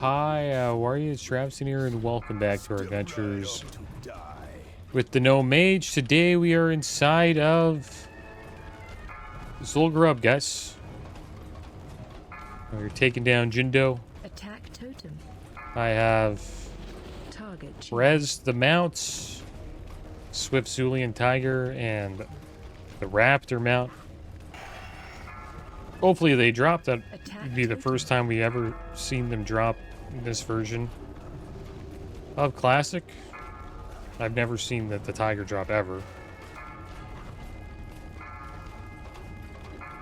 Hi, how are you? It's Travis in here, and welcome back to our adventures with the Gnome Mage. Today we are inside of Zul'Gurub, guys. We're taking down Jindo. Attack totem. I have Target Rez the mounts, Swift Zulian Tiger, and the Raptor mount. Hopefully they drop. That would be the first time we ever seen them drop in this version of Classic. I've never seen the Tiger drop ever.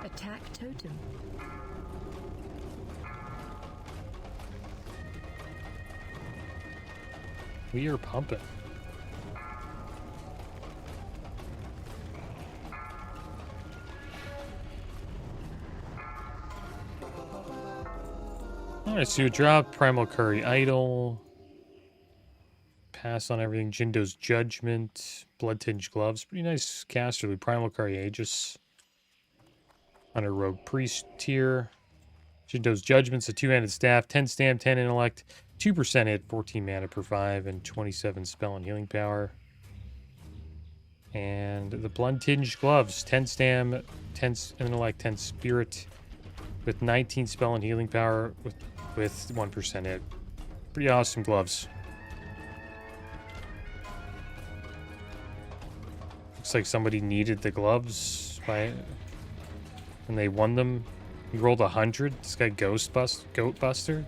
Attack totem. We are pumping. Alright, so you drop Primal Curry Idol. Pass on everything. Jindo's Judgment. Blood Tinged Gloves. Pretty nice casterly. Primal Curry Aegis. Under Rogue Priest tier. Jindo's Judgment's a two-handed staff. 10 stam, 10 intellect. 2% hit, 14 mana per 5, and 27 spell and healing power. And the Blood Tinged Gloves. 10 stam, 10 intellect, 10 spirit. With 19 spell and healing power with 1% hit. Pretty awesome gloves. Looks like somebody needed the gloves and they won them. He rolled 100. This guy Goatbuster.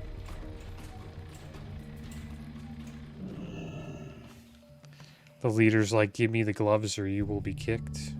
The leader's like, give me the gloves or you will be kicked.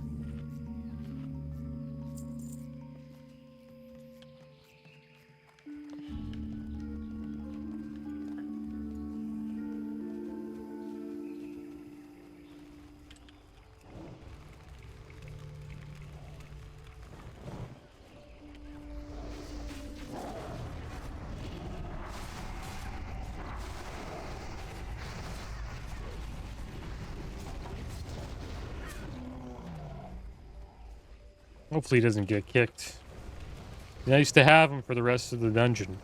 Hopefully he doesn't get kicked. Nice to have him for the rest of the dungeon.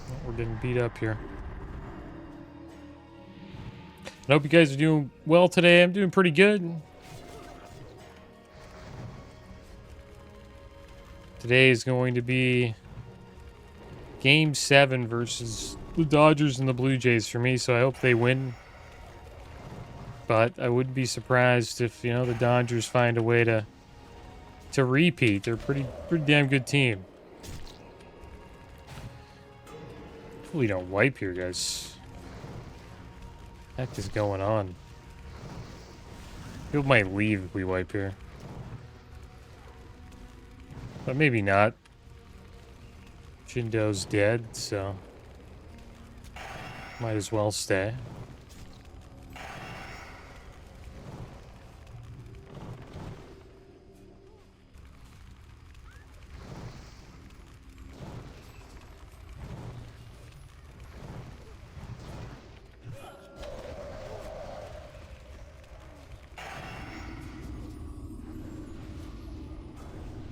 Oh, we're getting beat up here. I hope you guys are doing well today. I'm doing pretty good. Today is going to be Game 7 versus the Dodgers and the Blue Jays for me, so I hope they win. But I wouldn't be surprised if, the Dodgers find a way to repeat. They're a pretty damn good team. Hopefully don't wipe here, guys. What the heck is going on? People might leave if we wipe here. But maybe not. Jindo's dead, so might as well stay.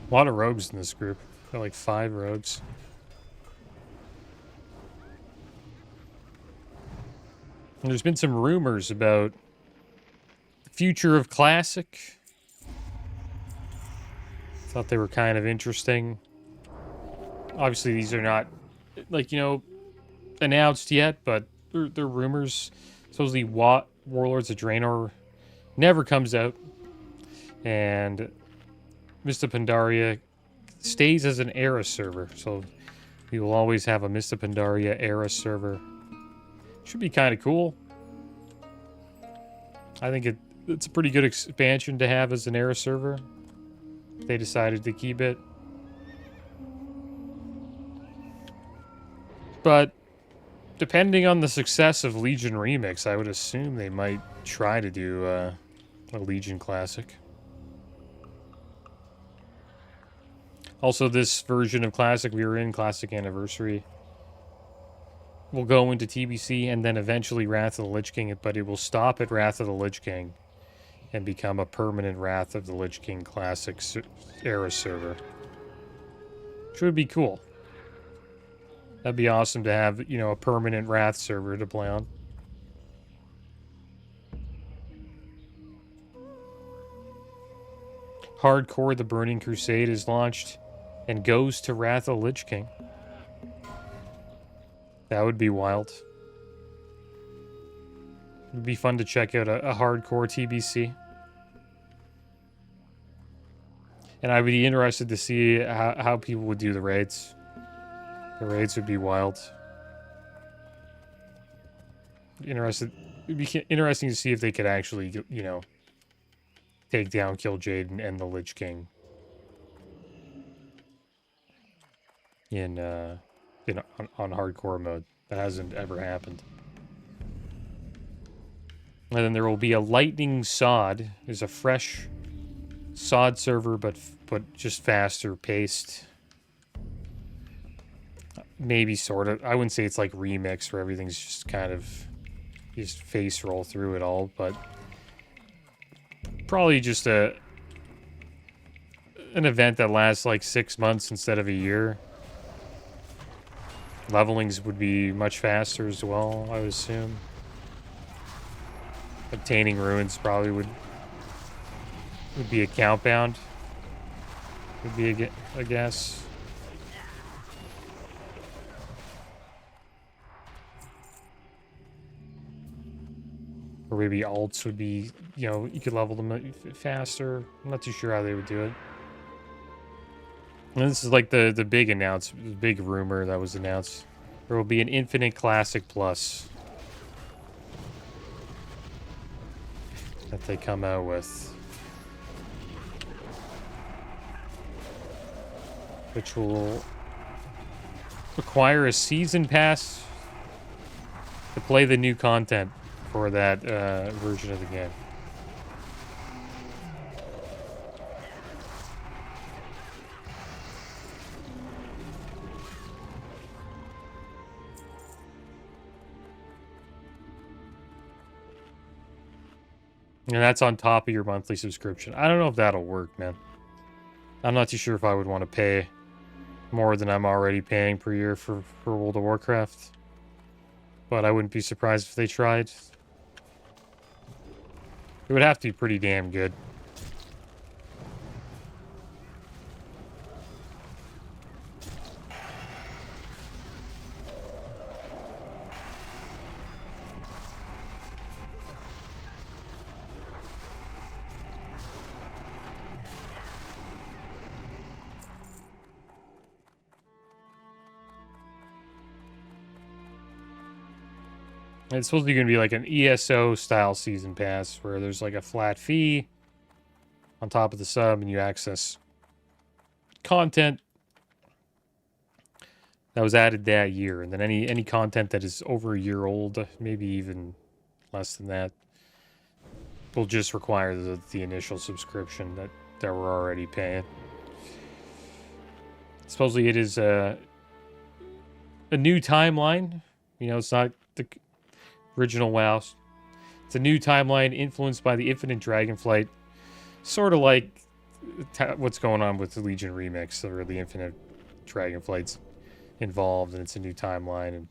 A lot of rogues in this group. Got like 5 rogues. And there's been some rumors about the future of Classic. Thought they were kind of interesting. Obviously, these are not, announced yet, but they're rumors. Supposedly, Warlords of Draenor never comes out. And Mista Pandaria stays as an Era server. So we will always have a Mista Pandaria Era server. Should be kind of cool. I think it's a pretty good expansion to have as an Era server. They decided to keep it. But depending on the success of Legion Remix, I would assume they might try to do a Legion Classic. Also, this version of Classic, we were in Classic Anniversary. We'll go into TBC and then eventually Wrath of the Lich King, but it will stop at Wrath of the Lich King. and become a permanent Wrath of the Lich King Classic era server. Which would be cool. That'd be awesome to have, you know, a permanent Wrath server to play on. Hardcore the Burning Crusade is launched and goes to Wrath of the Lich King. That would be wild. It'd be fun to check out a hardcore TBC. And I would be interested to see how people would do the raids. The raids would be wild. It'd be interesting to see if they could actually, you know, take down, kill Jade and the Lich King on hardcore mode. That hasn't ever happened. And then there will be a Lightning Sod. There's a fresh Sod server, but just faster paced. Maybe sort of. I wouldn't say it's like remix where everything's just kind of just face roll through it all, but probably just an event that lasts like 6 months instead of a year. Levelings would be much faster as well, I would assume. Obtaining ruins probably would be account bound. Would be a guess. Or maybe alts would be, you know, you could level them faster. I'm not too sure how they would do it. And this is like the big announcement, the big rumor that was announced. There will be an Infinite Classic Plus that they come out with, which will require a season pass to play the new content for that version of the game. And that's on top of your monthly subscription. I don't know if that'll work, man. I'm not too sure if I would want to pay more than I'm already paying per year for World of Warcraft. But I wouldn't be surprised if they tried. It would have to be pretty damn good. It's supposed to be going to be like an ESO style season pass where there's like a flat fee on top of the sub and you access content that was added that year. And then any content that is over a year old, maybe even less than that, will just require the initial subscription that we're already paying. Supposedly it is a new timeline. You know, it's not the original WoW. It's a new timeline influenced by the Infinite Dragonflight. Sort of like what's going on with the Legion Remix, where the Infinite Dragonflight's involved, and it's a new timeline and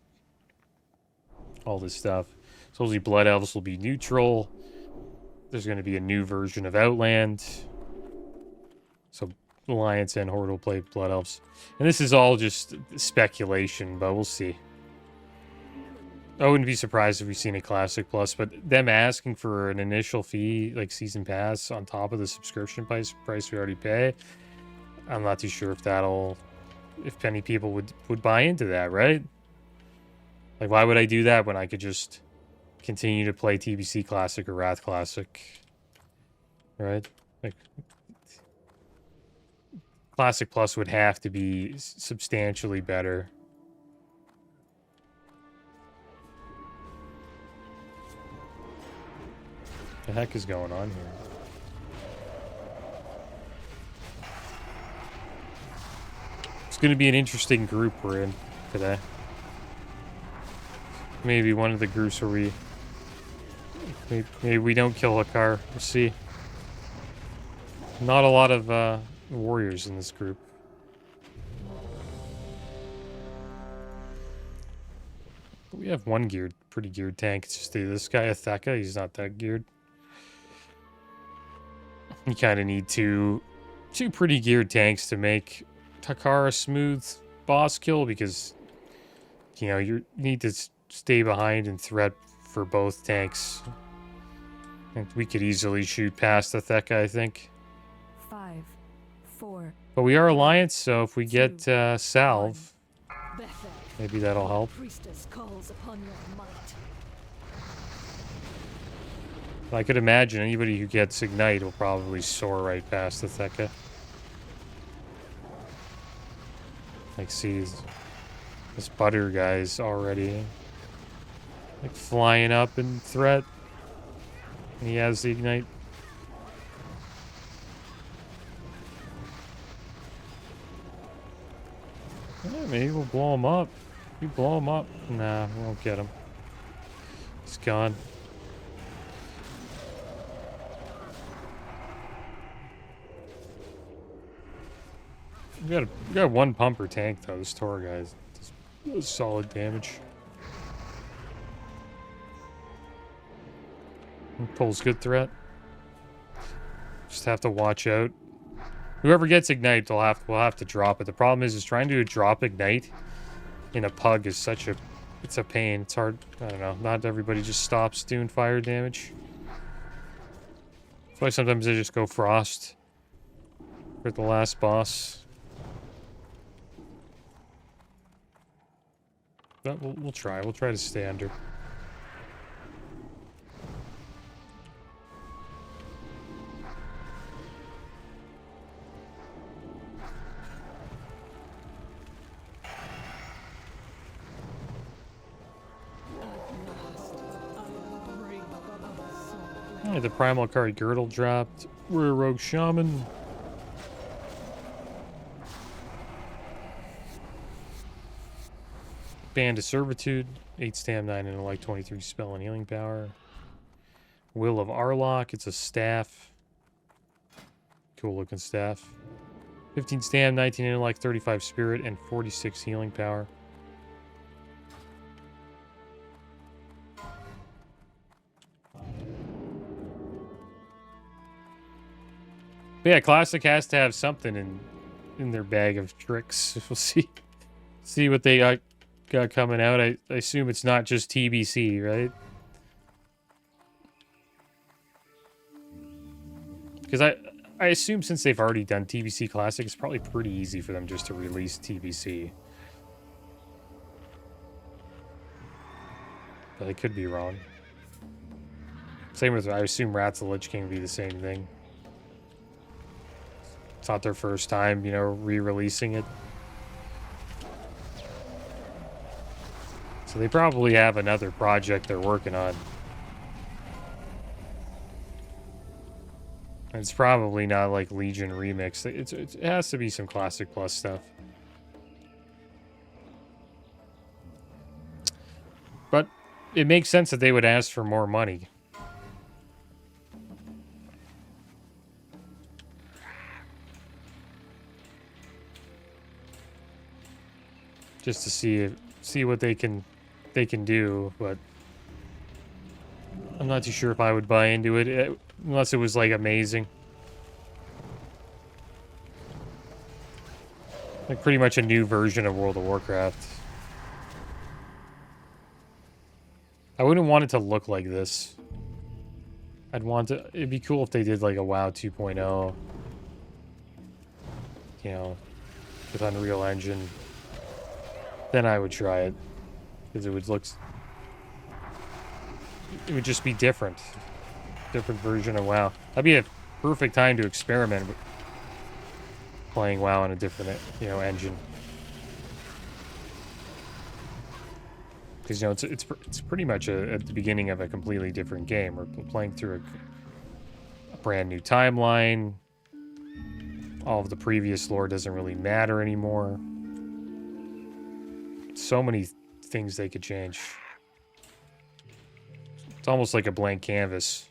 all this stuff. Supposedly Blood Elves will be neutral. There's going to be a new version of Outland. So Alliance and Horde will play Blood Elves. And this is all just speculation, but we'll see. I wouldn't be surprised if we've seen a Classic Plus, but them asking for an initial fee, like Season Pass, on top of the subscription price we already pay, I'm not too sure if many people would buy into that, right? Like, why would I do that when I could just continue to play TBC Classic or Wrath Classic, right? Like, Classic Plus would have to be substantially better. What the heck is going on here? It's going to be an interesting group we're in today. Maybe one of the groups where maybe we don't kill Hakar. We'll see. Not a lot of warriors in this group. We have one pretty geared tank. It's just this guy, Atheka. He's not that geared. You kind of need two pretty geared tanks to make Takara a smooth boss kill because, you know, you need to stay behind and threat for both tanks. And we could easily shoot past Atheka, I think. 5, 4. But we are Alliance, so if we get Salve, maybe that'll help. Priestess calls upon your might. I could imagine anybody who gets Ignite will probably soar right past Atheka. Like, see, this butter guy's already like flying up in threat. And he has the Ignite. Yeah, maybe we'll blow him up. We blow him up. Nah, we won't get him. He's gone. We got one pumper tank though. This Tor guy's does solid damage. He pulls good threat. Just have to watch out. Whoever gets Ignite, we'll have to drop it. The problem is trying to drop Ignite in a pug is it's a pain. It's hard. I don't know. Not everybody just stops doing fire damage. That's why sometimes I just go Frost for the last boss. But we'll try. We'll try to stay under. The Primal card Girdle dropped. We're a Rogue Shaman. Band of Servitude. 8 stam, 9 intellect, 23 spell and healing power. Will of Arlok. It's a staff. Cool looking staff. 15 stam, 19 intellect, 35 spirit, and 46 healing power. But yeah, Classic has to have something in their bag of tricks. We'll see what they got coming out. I assume it's not just TBC, right? Because I assume since they've already done TBC Classic, it's probably pretty easy for them just to release TBC. But I could be wrong. Same with, I assume Wrath of the Lich King would be the same thing. It's not their first time, you know, re-releasing it. So they probably have another project they're working on. And it's probably not like Legion Remix. It has to be some Classic Plus stuff. But it makes sense that they would ask for more money. Just to see what they can do, but I'm not too sure if I would buy into it unless it was like amazing. Like pretty much a new version of World of Warcraft. I wouldn't want it to look like this. It'd be cool if they did like a WoW 2.0. You know, with Unreal Engine. Then I would try it. Because it would just be different. Different version of WoW. That'd be a perfect time to experiment with playing WoW on a different, you know, engine. Because, you know, it's pretty much at the beginning of a completely different game. We're playing through a brand new timeline. All of the previous lore doesn't really matter anymore. So many things they could change. It's almost like a blank canvas.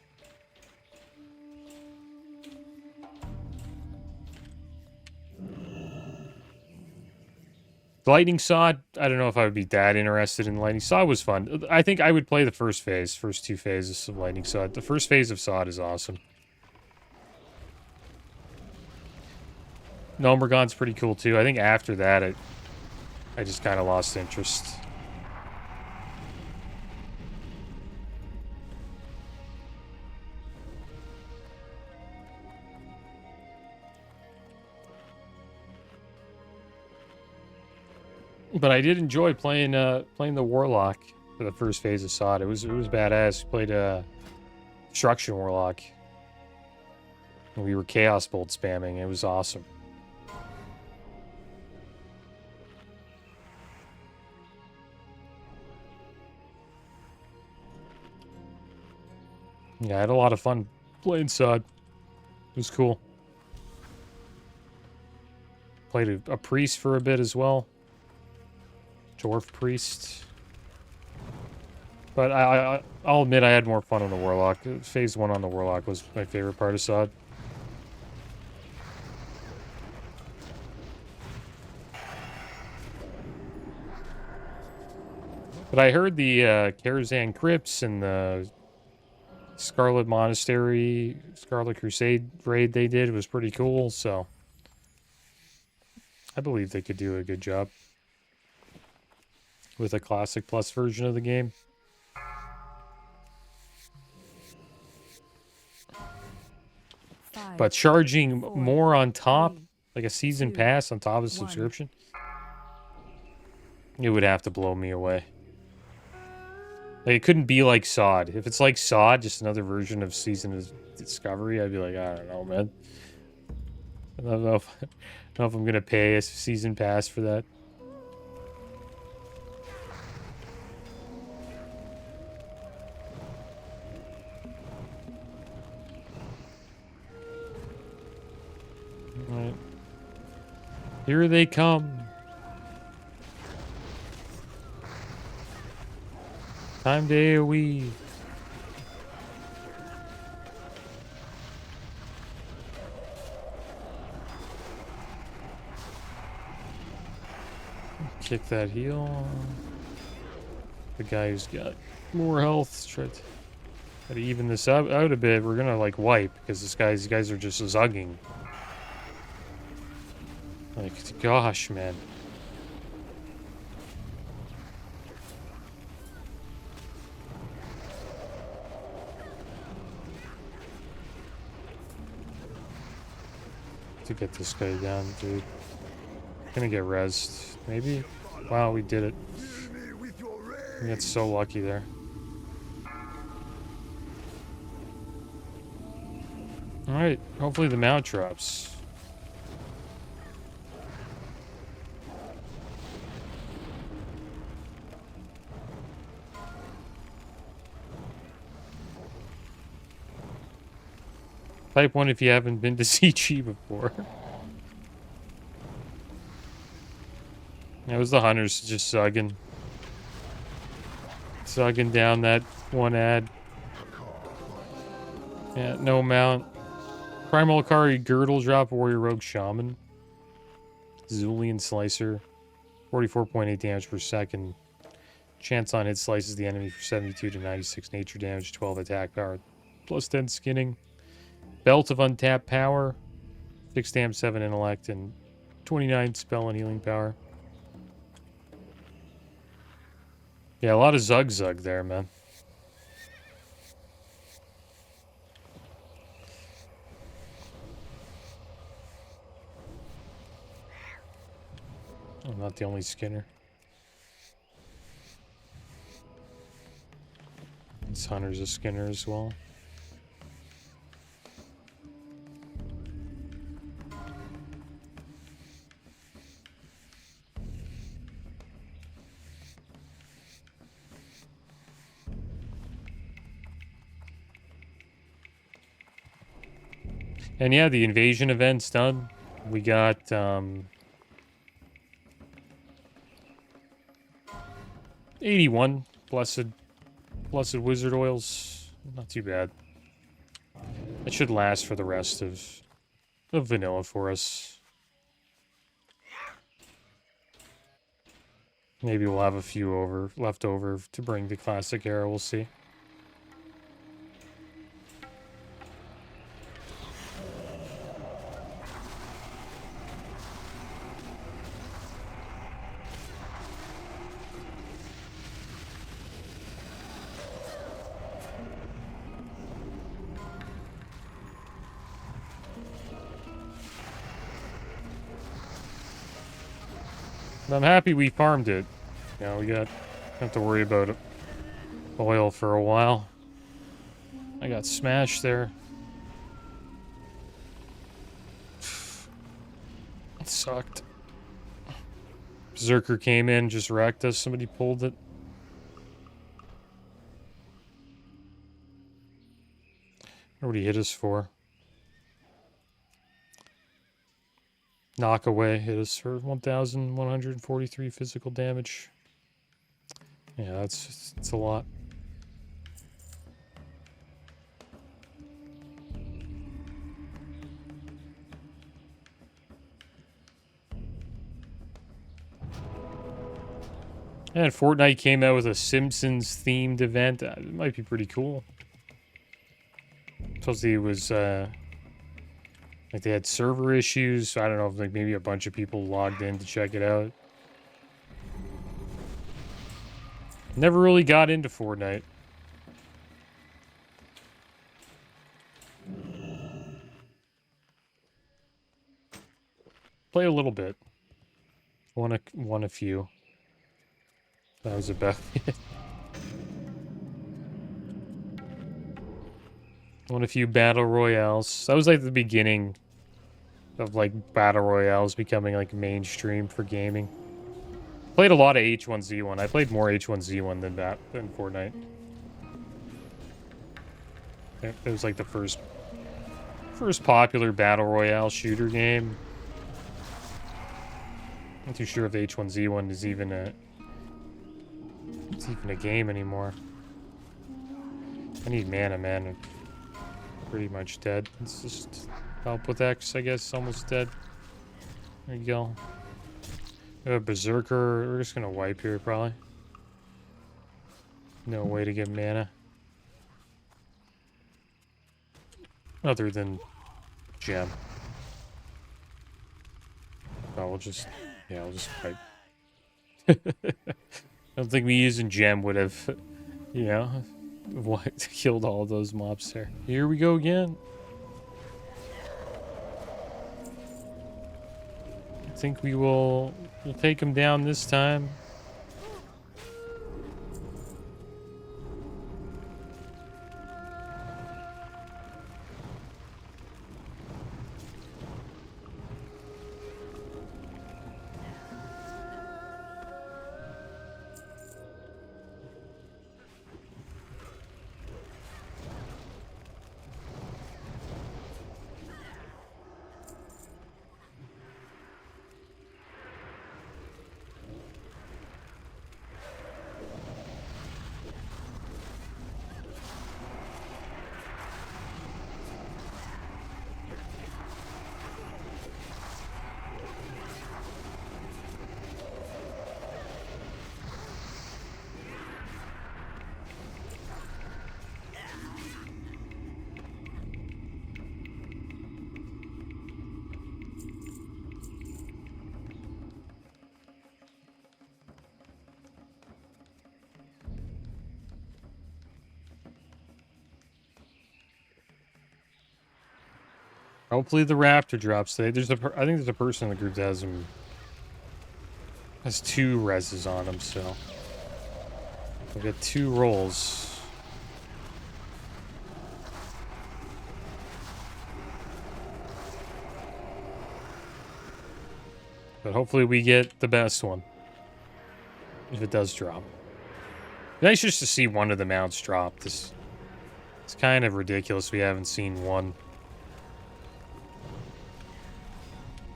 The Lightning Sod, I don't know if I would be that interested in Lightning Sod. Was fun. I think I would play the first two phases of Lightning Sod. The first phase of Sod is awesome. Gnomeregon's pretty cool too. I think after that, I just kind of lost interest. But I did enjoy playing the Warlock for the first phase of Sod. It was badass. We played Destruction Warlock. And we were Chaos Bolt spamming. It was awesome. Yeah, I had a lot of fun playing Sod. It was cool. Played a priest for a bit as well. Dwarf priest. But I'll admit I had more fun on the Warlock. Phase 1 on the Warlock was my favorite part of Sod. But I heard the Karazhan Crypts and the Scarlet Monastery, Scarlet Crusade raid they did was pretty cool, so I believe they could do a good job with a Classic Plus version of the game. But charging more on top, like a season pass on top of the subscription, it would have to blow me away. Like, it couldn't be like Sod. If it's like Sod, just another version of Season of Discovery, I'd be like, I don't know, man. I don't know if I'm going to pay a season pass for that. Alright. Here they come. Time to AoE. Kick that heal. The guy who's got more health. Try to even this out a bit. We're gonna like wipe because these guys are just zugging. Like, gosh, man. To get this guy down, dude. Gonna get rezzed. Maybe? Wow, we did it. We got so lucky there. Alright, hopefully the mount drops. Type 1 if you haven't been to CG before. It was the hunters just zugging down that one ad. Yeah, no mount. Primal Akari Girdle Drop Warrior Rogue Shaman. Zulian Slicer. 44.8 damage per second. Chance on hit slices the enemy for 72 to 96 nature damage, 12 attack power, plus 10 skinning. Belt of Untapped Power, 6 damn, 7 intellect, and 29 spell and healing power. Yeah, a lot of zug there, man. I'm not the only skinner. This hunter's a skinner as well. And yeah, the invasion event's done. We got 81 blessed wizard oils. Not too bad. It should last for the rest of vanilla for us. Maybe we'll have a few left over to bring the classic era. We'll see. I'm happy we farmed it. Now we don't have to worry about oil for a while. I got smashed there. It sucked. Berserker came in, just wrecked us. Somebody pulled it. What did he hit us for? Knock away hit us for 1,143 physical damage. Yeah, that's a lot. And Fortnite came out with a Simpsons themed event. It might be pretty cool. Supposedly it was like they had server issues. So I don't know if like maybe a bunch of people logged in to check it out. Never really got into Fortnite. Play a little bit. Won a few. That was about it. Won a few battle royales. That was like the beginning of like battle royales becoming like mainstream for gaming. Played a lot of H1Z1. I played more H1Z1 than Fortnite. It was like the first popular battle royale shooter game. Not too sure if H1Z1 is even a game anymore. I need mana, man. I'm pretty much dead. Let's just help with X, I guess. Almost dead. There you go. Berserker. We're just gonna wipe here, probably. No way to get mana. Other than gem. Oh, we'll just fight. I don't think me using gem would have, you know, killed all those mobs there. Here we go again. I think we'll take him down this time. Hopefully the raptor drops today. I think there's a person in the group that has 2 reses on him, so we'll get 2 rolls. But hopefully we get the best one. If it does drop. Nice just to see one of the mounts drop. It's kind of ridiculous we haven't seen one.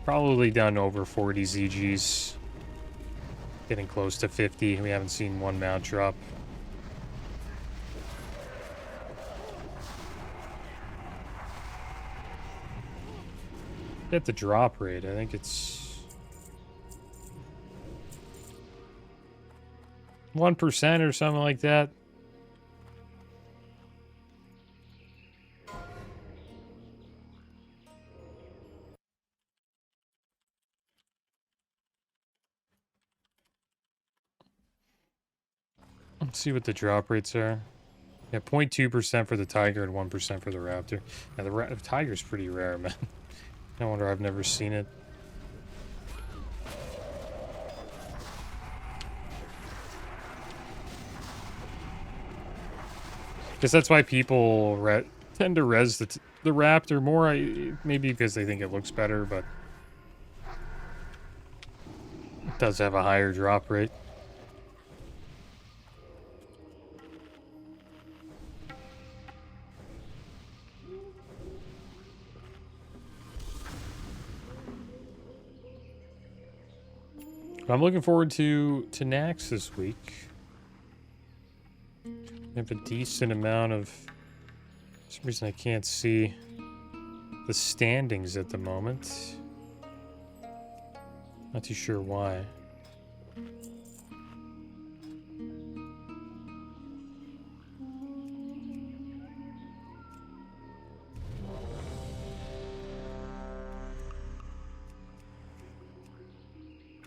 Probably done over 40 ZGs. Getting close to 50. We haven't seen one mount drop. Get the drop rate. I think it's 1% or something like that. Let's see what the drop rates are. Yeah, 0.2% for the tiger and 1% for the raptor. Yeah, the tiger's pretty rare, man. No wonder I've never seen it. Guess that's why people tend to res the raptor more. Maybe because they think it looks better, but it does have a higher drop rate. I'm looking forward to Nax this week. I have a decent amount of... For some reason I can't see the standings at the moment. Not too sure why.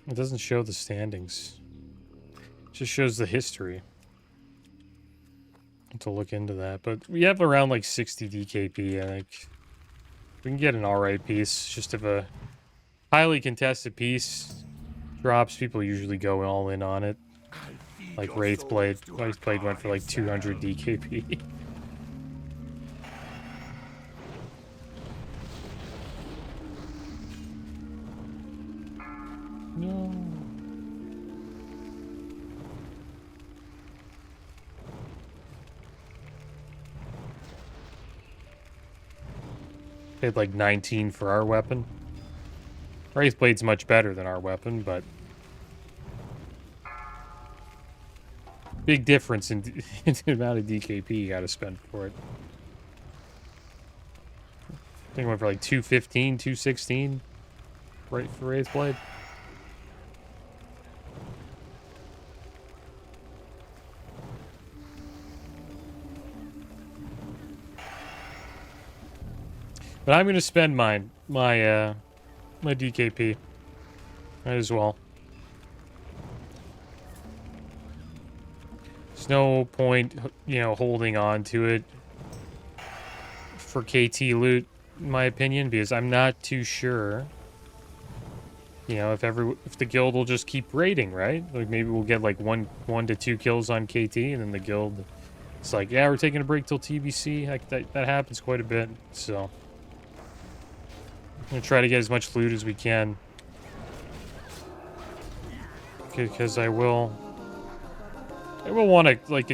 It doesn't show the standings. It just shows the history. I'll have to look into that. But we have around like 60 DKP, I think. We can get an alright piece. Just if a highly contested piece drops, people usually go all in on it. Like Wraithblade. Wraithblade went for like 200 DKP. No. Paid like 19 for our weapon. Wraithblade's much better than our weapon, but big difference in the amount of DKP you gotta spend for it. I think it went for like 215, 216 right for Wraithblade. But I'm gonna spend my DKP. Might as well. There's no point, you know, holding on to it for KT loot, in my opinion, because I'm not too sure. You know, if the guild will just keep raiding, right? Like maybe we'll get like one to 2 kills on KT, and then the guild, it's like, yeah, we're taking a break till TBC. That happens quite a bit, so. I'm gonna try to get as much loot as we can. Because I will want to like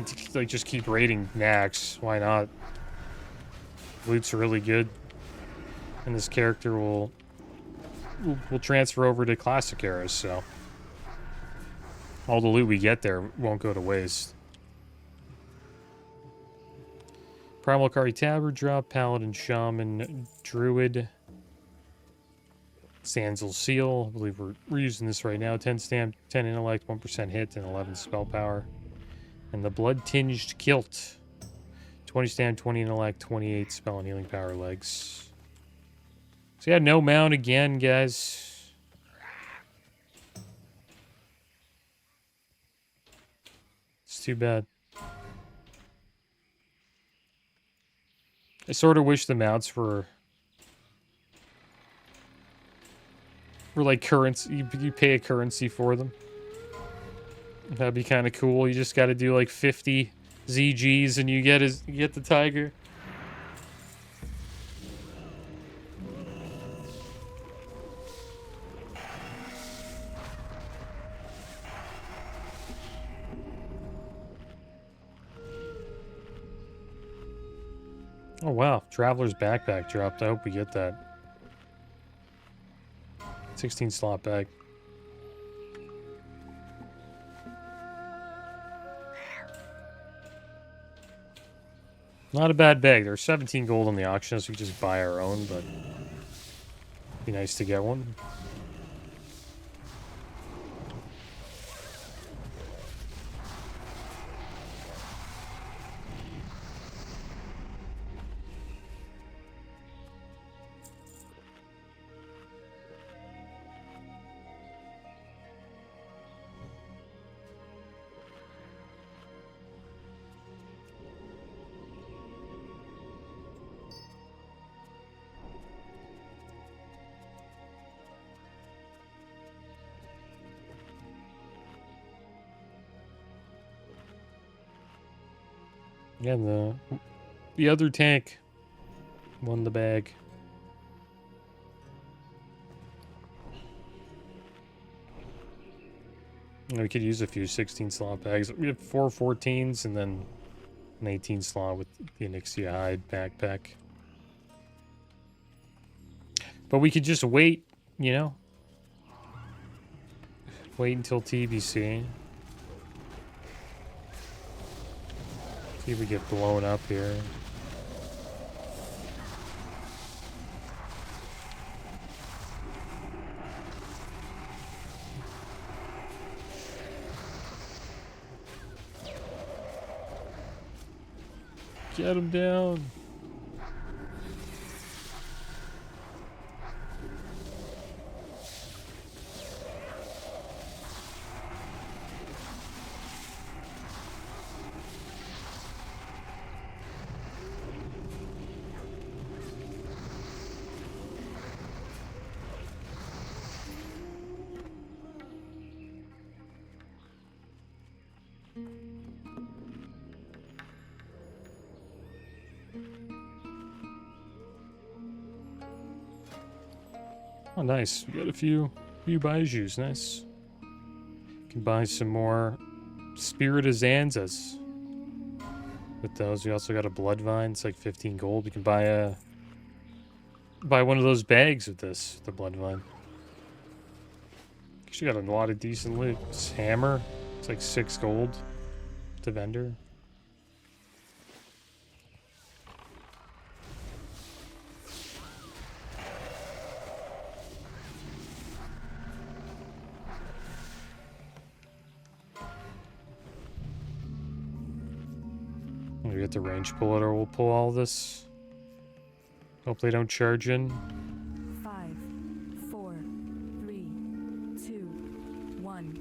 just keep raiding Nax. Why not? Loot's really good, and this character will transfer over to classic eras. So all the loot we get there won't go to waste. Primal Kari Tabard drop, Paladin, Shaman, Druid. Sanzel Seal, I believe we're using this right now. 10 stamp, 10 intellect, 1% hit, and 11 spell power. And the Blood Tinged Kilt. 20 stamp, 20 intellect, 28 spell and healing power legs. So yeah, no mount again, guys. It's too bad. I sort of wish the mounts were like currency. You pay a currency for them. That'd be kind of cool. You just got to do like 50 ZGs and you get the tiger. Oh wow, Traveler's Backpack dropped. I hope we get that. 16 slot bag. Not a bad bag. There's 17 gold on the auction, so we just buy our own, but be nice to get one. Yeah, the other tank won the bag. We could use a few 16 slot bags. We have 4 14s and then an 18 slot with the Onyxia hide backpack. But we could just wait, you know? Wait until TBC. See if we get blown up here. Get him down. Oh, nice. We got a few bijous. Nice. Can buy some more Spirit of Zanzas. With those, we also got a Bloodvine. It's like 15 gold. We can buy one of those bags with this, the Bloodvine. Actually got a lot of decent loot. This hammer. It's like 6 gold to vendor. We get the range pull it, or we'll pull all this. Hope they don't charge in. 5, 4, 3, 2, 1.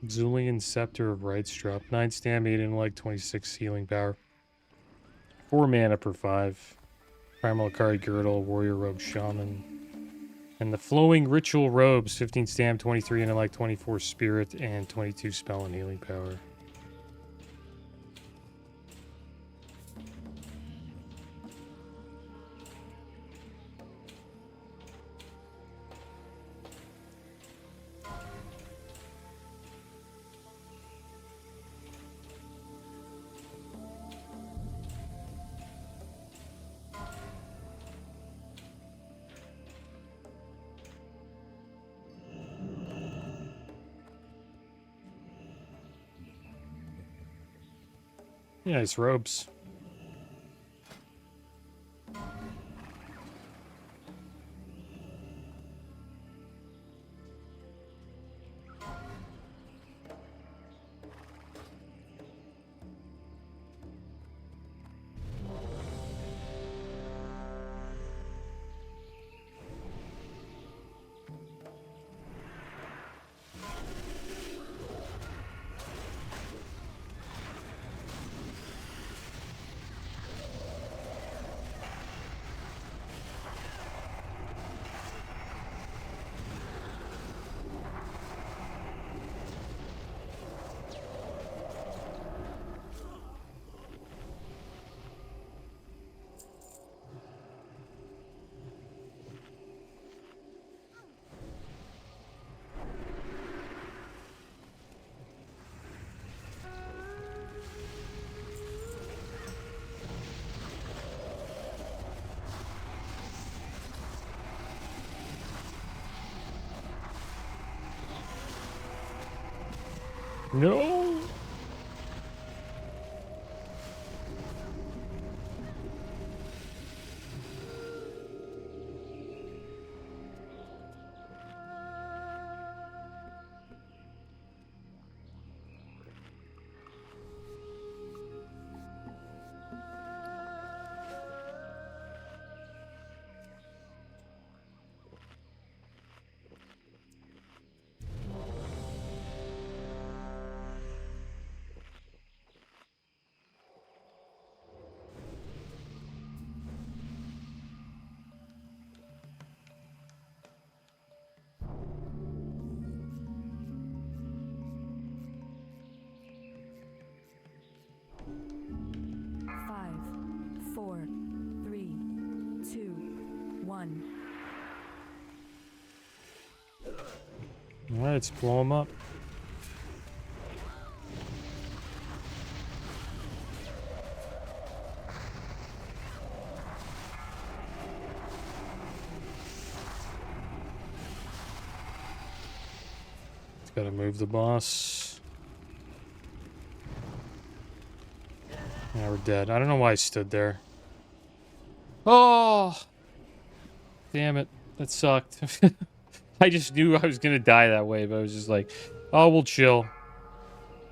Zulian Scepter of Rights drop. 9 stamina and like 26 healing power. 4 mana per 5. Primal Akari Girdle, Warrior Robe Shaman. And the Flowing Ritual Robes. 15 stam, 23 and like 24 spirit, and 22 spell and healing power. Yeah, nice robes. No. Five, four, three, two, one. All right, let's blow him up. It's gotta move the boss. Yeah, we're dead. I don't know why I stood there. Oh! Damn it. That sucked. I just knew I was gonna die that way, but I was just like, oh, we'll chill.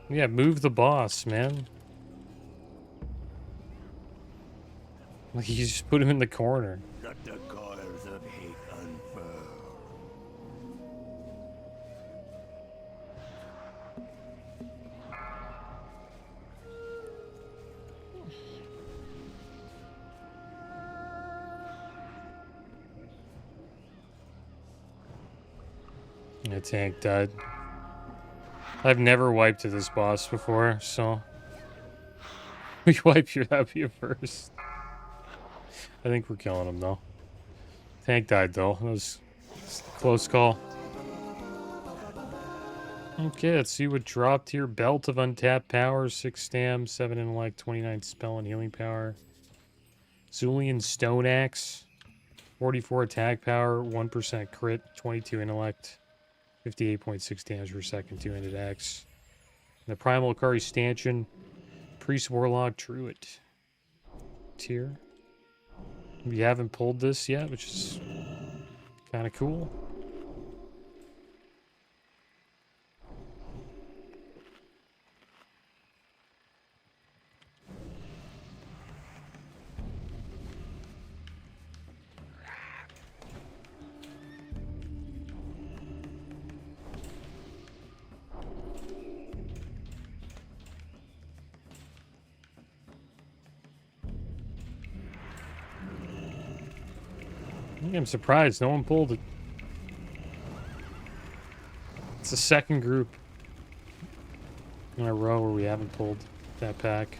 Yeah, move the boss, man. Like, you just put him in the corner. Let the coils of hate unfurl. The tank died. I've never wiped to this boss before, so we wipe here. That'd be a first. I think we're killing him though. Tank died though. That was a close call. Okay, let's see what dropped here. Belt of untapped power, 6 stam, 7 intellect, 29 spell and healing power. Zulian stone axe, 44 attack power, 1% crit, 22 intellect. 58.6 damage per second, 2-handed axe. And the Primal Akari Stanchion, Priest Warlock Druid. Tier. We haven't pulled this yet, which is kind of cool. I'm surprised no one pulled it. It's the second group in a row where we haven't pulled that pack.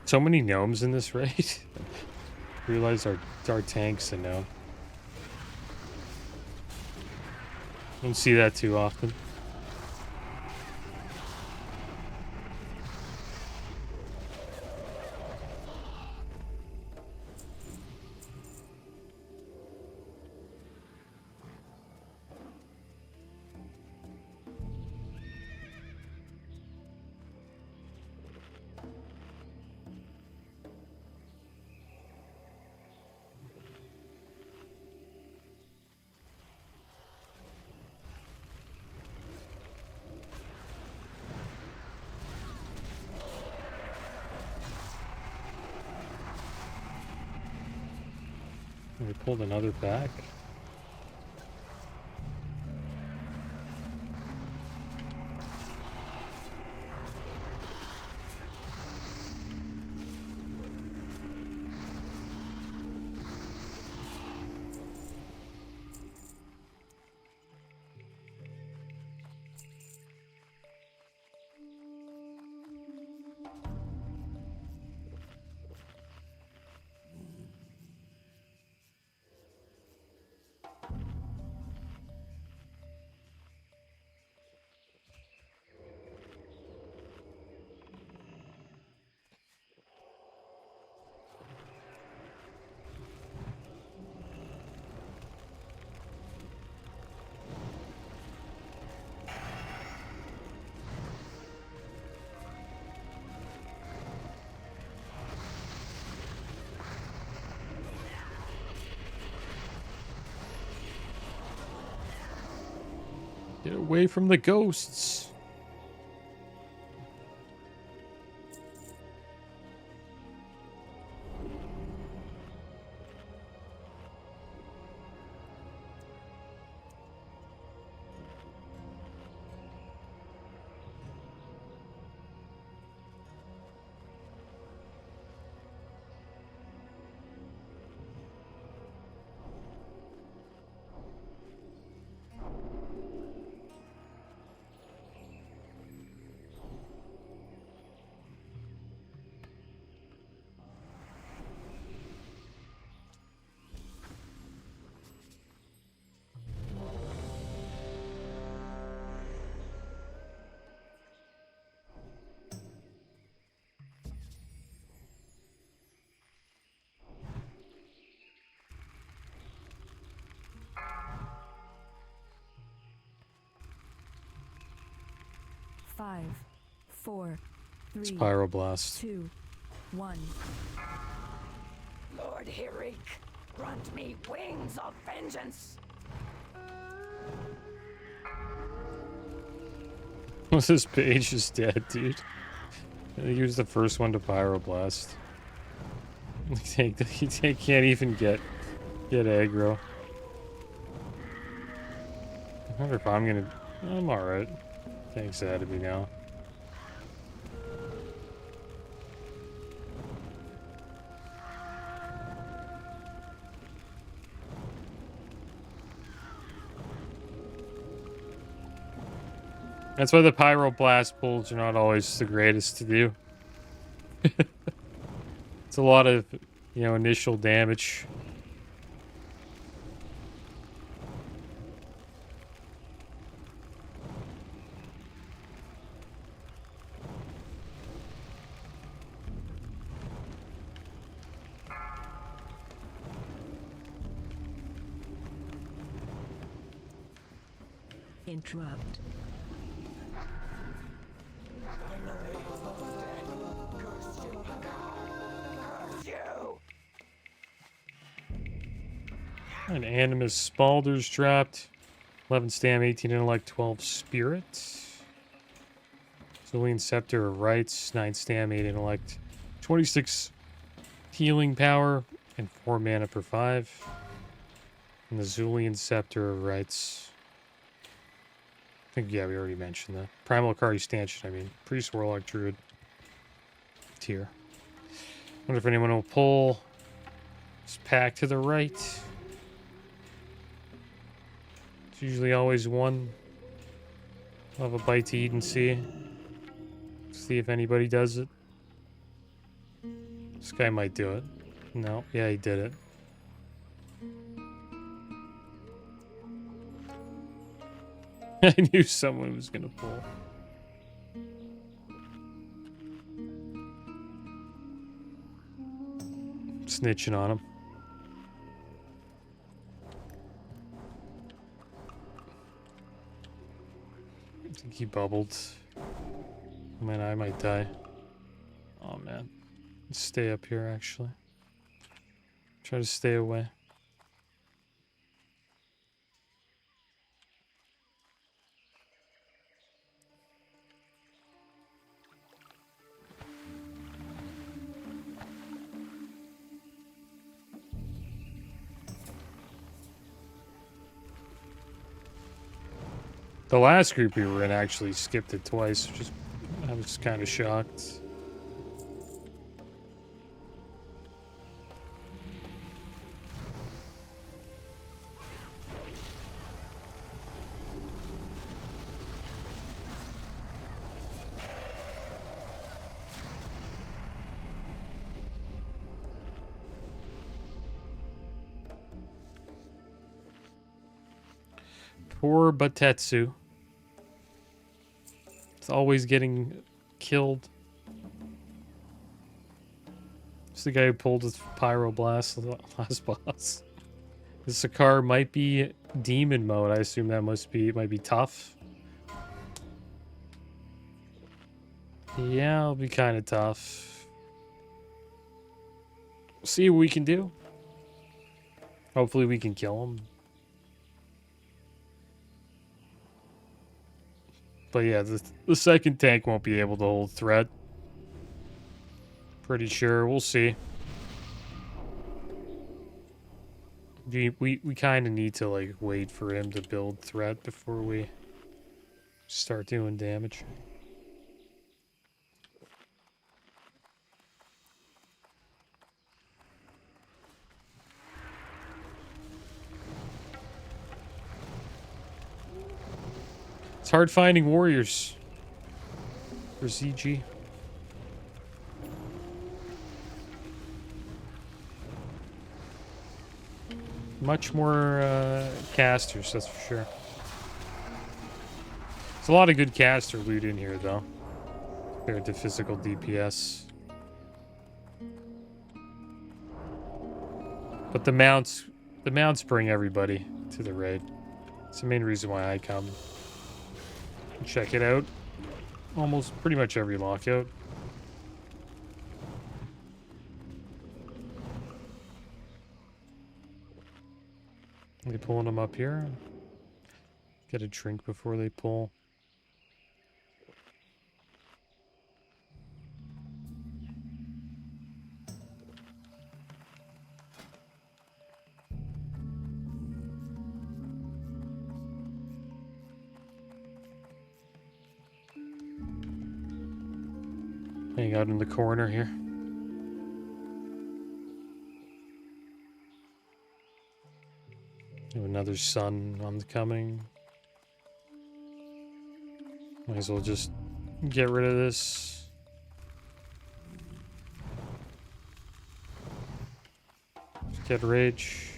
So many gnomes in this raid. Realize our tanks and now. Don't see that too often. We pulled another pack. Get away from the ghosts. Five, four, three, Pyroblast. 2, 1. Lord Hirik, grant me wings of vengeance. Was this page just dead, dude? I think he was the first one to Pyroblast. He can't even get aggro. I wonder if I'm gonna... I'm alright. Thanks, out of me now. That's why the Pyroblast pulls are not always the greatest to do. It's a lot of, initial damage. Interrupt. An Animus Spalder's dropped. 11 stam, 18 intellect, 12 spirit. Zulian Scepter of Rights, 9 stam, 8 intellect, 26 healing power, and 4 mana per 5. And the Zulian Scepter of Rights. I think, yeah, we already mentioned that. Primal Akari Stanchion, Priest, Warlock, Druid. Tier. Wonder if anyone will pull this pack to the right. It's usually always one. I'll have a bite to eat and see. See if anybody does it. This guy might do it. No, yeah, he did it. I knew someone was gonna pull. Snitching on him. I think he bubbled. Man, I might die. Oh man. Let's stay up here actually. Try to stay away. The last group we were in actually skipped it twice, which is, I was kind of shocked. Poor Batetsu. It's always getting killed. It's the guy who pulled his Pyroblast the last boss. The Sakar might be demon mode. I assume that might be tough. Yeah, it'll be kind of tough. We'll see what we can do. Hopefully we can kill him. But yeah, the second tank won't be able to hold threat. Pretty sure. We'll see. We kind of need to like wait for him to build threat before we start doing damage. It's hard finding warriors for ZG. Much more casters, that's for sure. There's a lot of good caster loot in here, though, compared to physical DPS. But the mounts bring everybody to the raid. It's the main reason why I come. Check it out. Almost pretty much every lockout. Are they pulling them up here? Get a drink before they pull. Hang out in the corner here. Have another sun on the coming. Might as well just get rid of this. Just get rage.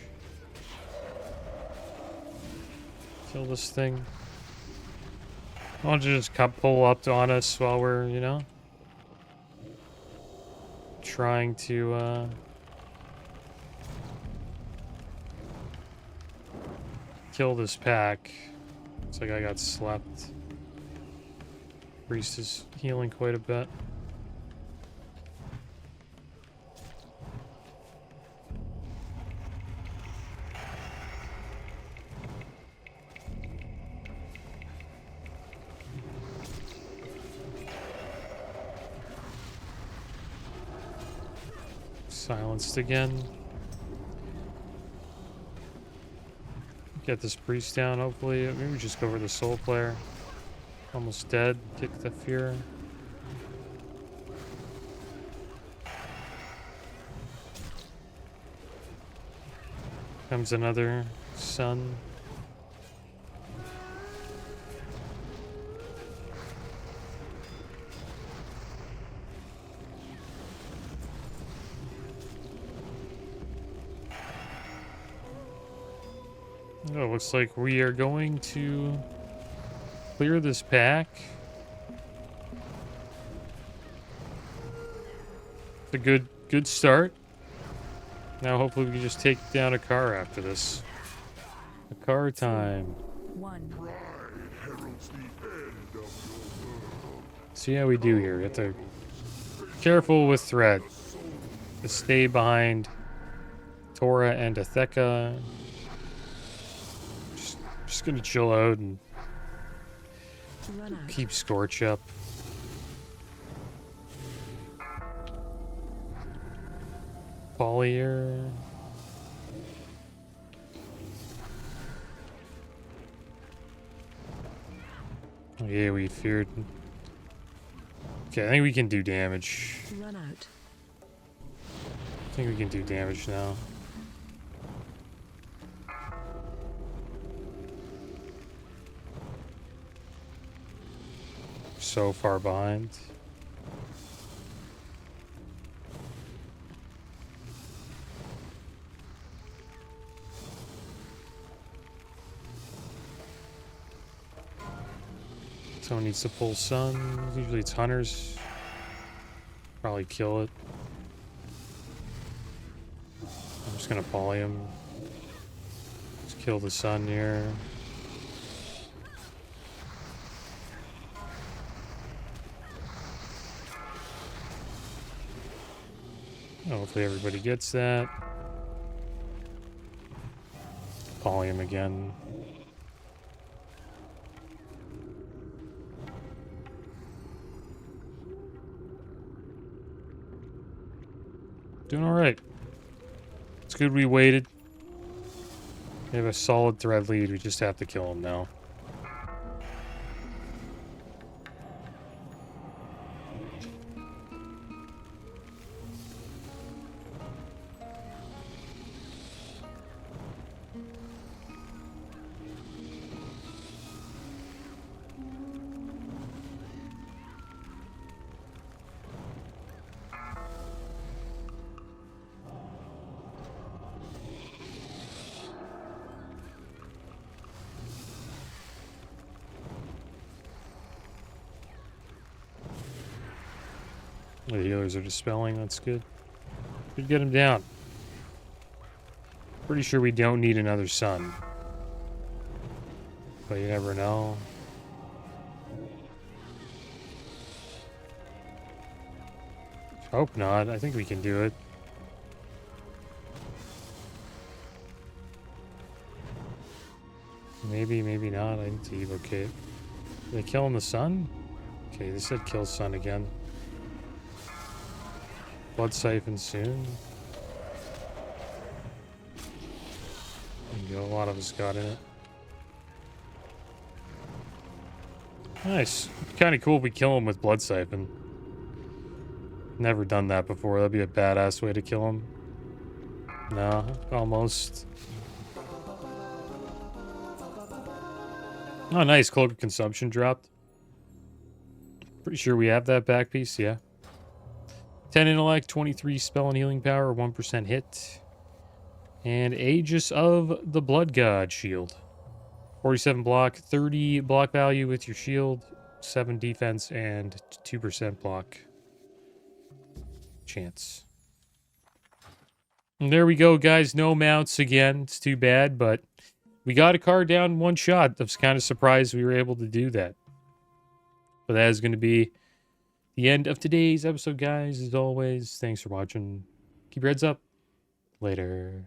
Kill this thing. Why don't you just pull up on us while we're, you know, trying to kill this pack. Looks like I got slept. Priest is healing quite a bit. Silenced again. Get this priest down, hopefully. Maybe just go for the soul player. Almost dead. Kick the fear. Comes another sun. Oh, looks like we are going to clear this pack. It's a good start. Now hopefully we can just take down a car after this. A car time. 1. See how we do here. We have to be careful with threat. To stay behind Tora and Atheka. Just gonna chill out and Run out. keep Scorch up. Polyer. Yeah, we feared. Okay, I think we can do damage. Run out. I think we can do damage now. So far behind. Someone needs to pull sun. Usually it's hunters. Probably kill it. I'm just gonna poly him. Just kill the sun here. Hopefully everybody gets that. Poly him again. Doing alright. It's good we waited. We have a solid thread lead. We just have to kill him now. The healers are dispelling, that's good. Should get him down. Pretty sure we don't need another sun. But you never know. Hope not. I think we can do it. Maybe, maybe not. I need to evocate. Are they killing the sun? Okay, they said kill sun again. Blood siphon soon. There you go, a lot of us got in it. Nice. Kind of cool if we kill him with blood siphon. Never done that before. That'd be a badass way to kill him. No, almost. Oh, nice. Cloak of Consumption dropped. Pretty sure we have that back piece, yeah. 10 intellect, 23 spell and healing power, 1% hit. And Aegis of the Blood God shield. 47 block, 30 block value with your shield, 7 defense, and 2% block chance. And there we go, guys. No mounts again. It's too bad, but we got a card down in one shot. I was kind of surprised we were able to do that. But that is going to be the end of today's episode, guys. As always, thanks for watching. Keep your heads up. Later.